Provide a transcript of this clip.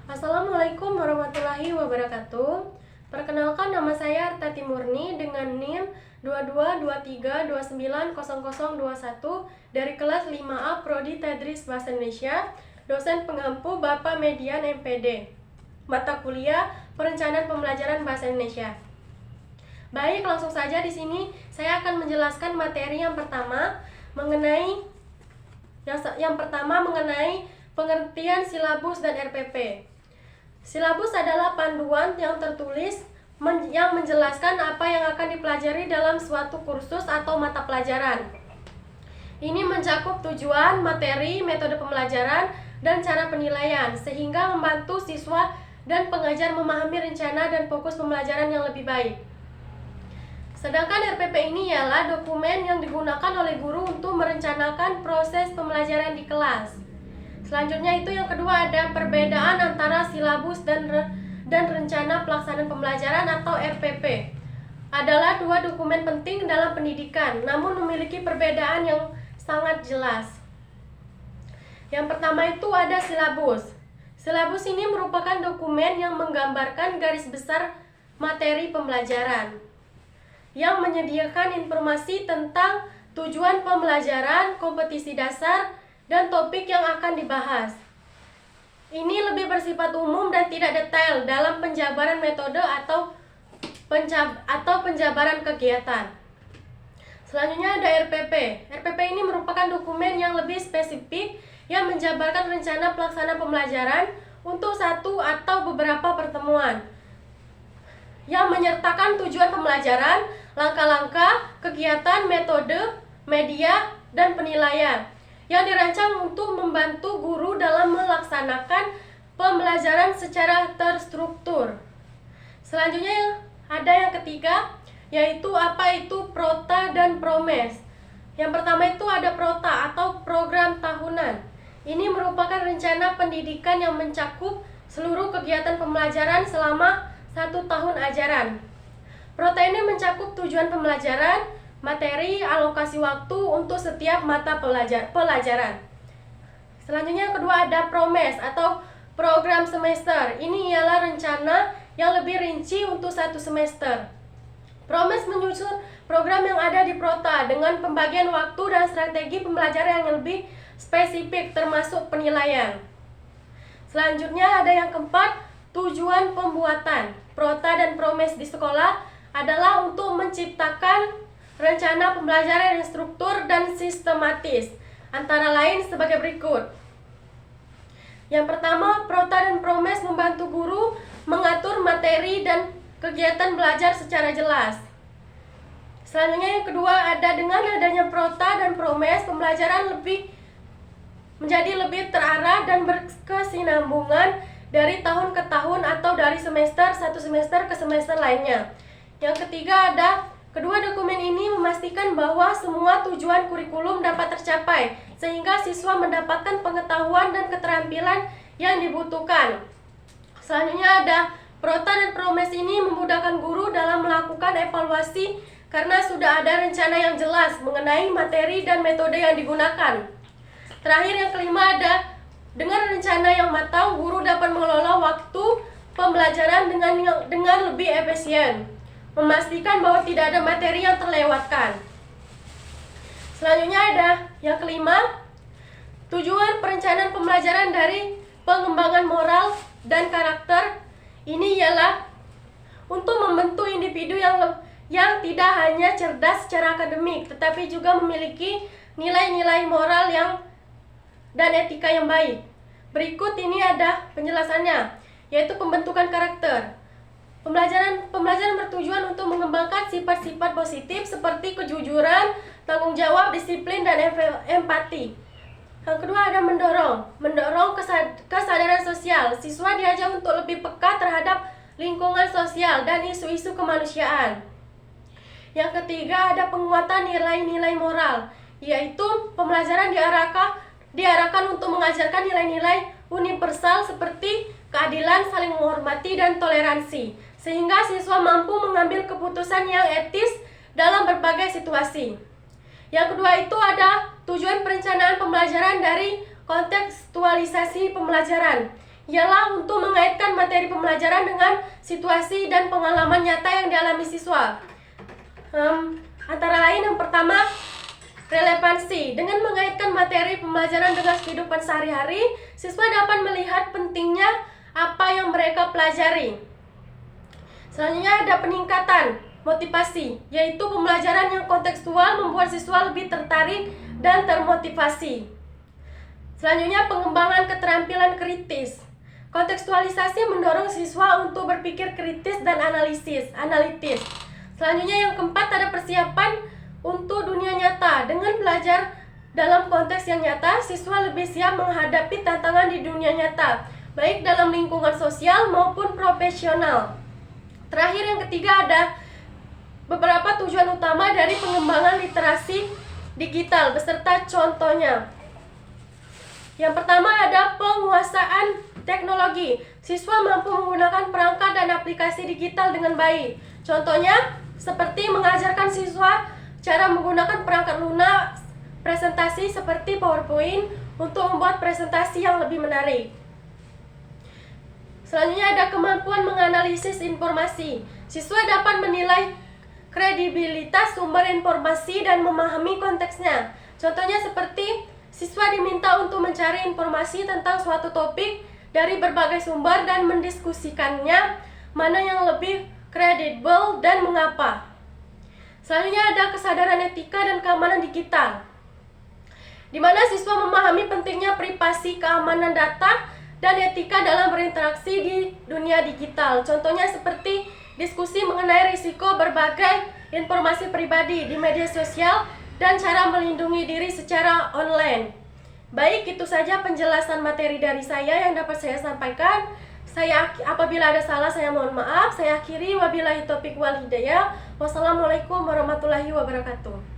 Assalamualaikum warahmatullahi wabarakatuh. Perkenalkan, nama saya Artati Murni dengan NIM 2223290021 dari kelas 5A Prodi Tadris Bahasa Indonesia, dosen pengampu Bapak Median MPD, mata kuliah Perencanaan Pembelajaran Bahasa Indonesia. Baik, langsung saja di sini saya akan menjelaskan materi yang pertama mengenai pengertian silabus dan RPP. Silabus adalah panduan yang tertulis yang menjelaskan apa yang akan dipelajari dalam suatu kursus atau mata pelajaran. Ini mencakup tujuan, materi, metode pembelajaran, dan cara penilaian, sehingga membantu siswa dan pengajar memahami rencana dan fokus pembelajaran yang lebih baik. Sedangkan RPP ini ialah dokumen yang digunakan oleh guru untuk merencanakan proses pembelajaran di kelas. Selanjutnya itu yang kedua ada perbedaan antara silabus dan rencana pelaksanaan pembelajaran atau RPP. Adalah dua dokumen penting dalam pendidikan, namun memiliki perbedaan yang sangat jelas. Yang pertama itu ada silabus. Silabus ini merupakan dokumen yang menggambarkan garis besar materi pembelajaran, yang menyediakan informasi tentang tujuan pembelajaran, kompetisi dasar, dan topik yang akan dibahas. Ini lebih bersifat umum dan tidak detail dalam penjabaran metode atau penjabaran kegiatan. Selanjutnya ada RPP. RPP ini merupakan dokumen yang lebih spesifik yang menjabarkan rencana pelaksanaan pembelajaran untuk satu atau beberapa pertemuan, yang menyertakan tujuan pembelajaran, langkah-langkah, kegiatan, metode, media, dan penilaian yang dirancang untuk membantu guru dalam melaksanakan pembelajaran secara terstruktur. Selanjutnya ada yang ketiga, yaitu apa itu Prota dan Promes. Yang pertama itu ada Prota atau program tahunan. Ini merupakan rencana pendidikan yang mencakup seluruh kegiatan pembelajaran selama 1 tahun ajaran. Prota ini mencakup tujuan pembelajaran, materi, alokasi waktu untuk setiap mata pelajaran. Selanjutnya yang kedua ada Promes atau program semester. Ini ialah rencana yang lebih rinci untuk 1 semester. Promes menyusun program yang ada di Prota dengan pembagian waktu dan strategi pembelajaran yang lebih spesifik termasuk penilaian. Selanjutnya ada yang keempat, tujuan pembuatan. Prota dan Promes di sekolah adalah untuk menciptakan rencana pembelajaran yang struktur dan sistematis, antara lain sebagai berikut. Yang pertama, Prota dan Promes membantu guru mengatur materi dan kegiatan belajar secara jelas. Selanjutnya yang kedua ada dengan adanya Prota dan Promes, pembelajaran menjadi lebih terarah dan berkesinambungan dari tahun ke tahun atau dari satu semester ke semester lainnya. Yang ketiga ada kedua dokumen ini memastikan bahwa semua tujuan kurikulum dapat tercapai sehingga siswa mendapatkan pengetahuan dan keterampilan yang dibutuhkan. Selanjutnya ada Prota dan Promes ini memudahkan guru dalam melakukan evaluasi karena sudah ada rencana yang jelas mengenai materi dan metode yang digunakan. Terakhir yang kelima ada dengan rencana yang matang, guru dapat mengelola waktu pembelajaran dengan lebih efisien, memastikan bahwa tidak ada materi yang terlewatkan. Selanjutnya ada yang kelima, tujuan perencanaan pembelajaran dari pengembangan moral dan karakter. Ini ialah untuk membentuk individu yang tidak hanya cerdas secara akademik, tetapi juga memiliki nilai-nilai moral dan etika yang baik. Berikut ini ada penjelasannya, yaitu pembentukan karakter. Pembelajaran bertujuan untuk mengembangkan sifat-sifat positif seperti kejujuran, tanggung jawab, disiplin, dan empati. Yang kedua ada mendorong kesadaran sosial. Siswa diajak untuk lebih peka terhadap lingkungan sosial dan isu-isu kemanusiaan. Yang ketiga ada penguatan nilai-nilai moral, yaitu pembelajaran diarahkan untuk mengajarkan nilai-nilai universal seperti keadilan, saling menghormati, dan toleransi, sehingga siswa mampu mengambil keputusan yang etis dalam berbagai situasi. Yang kedua itu ada tujuan perencanaan pembelajaran dari kontekstualisasi pembelajaran. ialah untuk mengaitkan materi pembelajaran dengan situasi dan pengalaman nyata yang dialami siswa. Antara lain yang pertama, relevansi. Dengan mengaitkan materi pembelajaran dengan kehidupan sehari-hari, siswa dapat melihat pentingnya apa yang mereka pelajari. Selanjutnya ada peningkatan motivasi, yaitu pembelajaran yang kontekstual membuat siswa lebih tertarik dan termotivasi. Selanjutnya pengembangan keterampilan kritis. Kontekstualisasi mendorong siswa untuk berpikir kritis dan analitis. Selanjutnya yang keempat ada persiapan untuk dunia nyata. Dengan belajar dalam konteks yang nyata, siswa lebih siap menghadapi tantangan di dunia nyata, baik dalam lingkungan sosial maupun profesional. Terakhir yang ketiga ada beberapa tujuan utama dari pengembangan literasi digital beserta contohnya. Yang pertama ada penguasaan teknologi. Siswa mampu menggunakan perangkat dan aplikasi digital dengan baik. Contohnya seperti mengajarkan siswa cara menggunakan perangkat lunak presentasi seperti PowerPoint untuk membuat presentasi yang lebih menarik. Selanjutnya ada kemampuan menganalisis informasi. Siswa dapat menilai kredibilitas sumber informasi dan memahami konteksnya. Contohnya seperti siswa diminta untuk mencari informasi tentang suatu topik dari berbagai sumber dan mendiskusikannya mana yang lebih kredibel dan mengapa. Selanjutnya ada kesadaran etika dan keamanan digital, di mana siswa memahami pentingnya privasi, keamanan data, dan etika dalam berinteraksi di dunia digital. Contohnya seperti diskusi mengenai risiko berbagai informasi pribadi di media sosial dan cara melindungi diri secara online. Baik, itu saja penjelasan materi dari saya yang dapat saya sampaikan. Apabila ada salah, saya mohon maaf. Saya akhiri, wabillahi taufiq wal hidayah. Wassalamualaikum warahmatullahi wabarakatuh.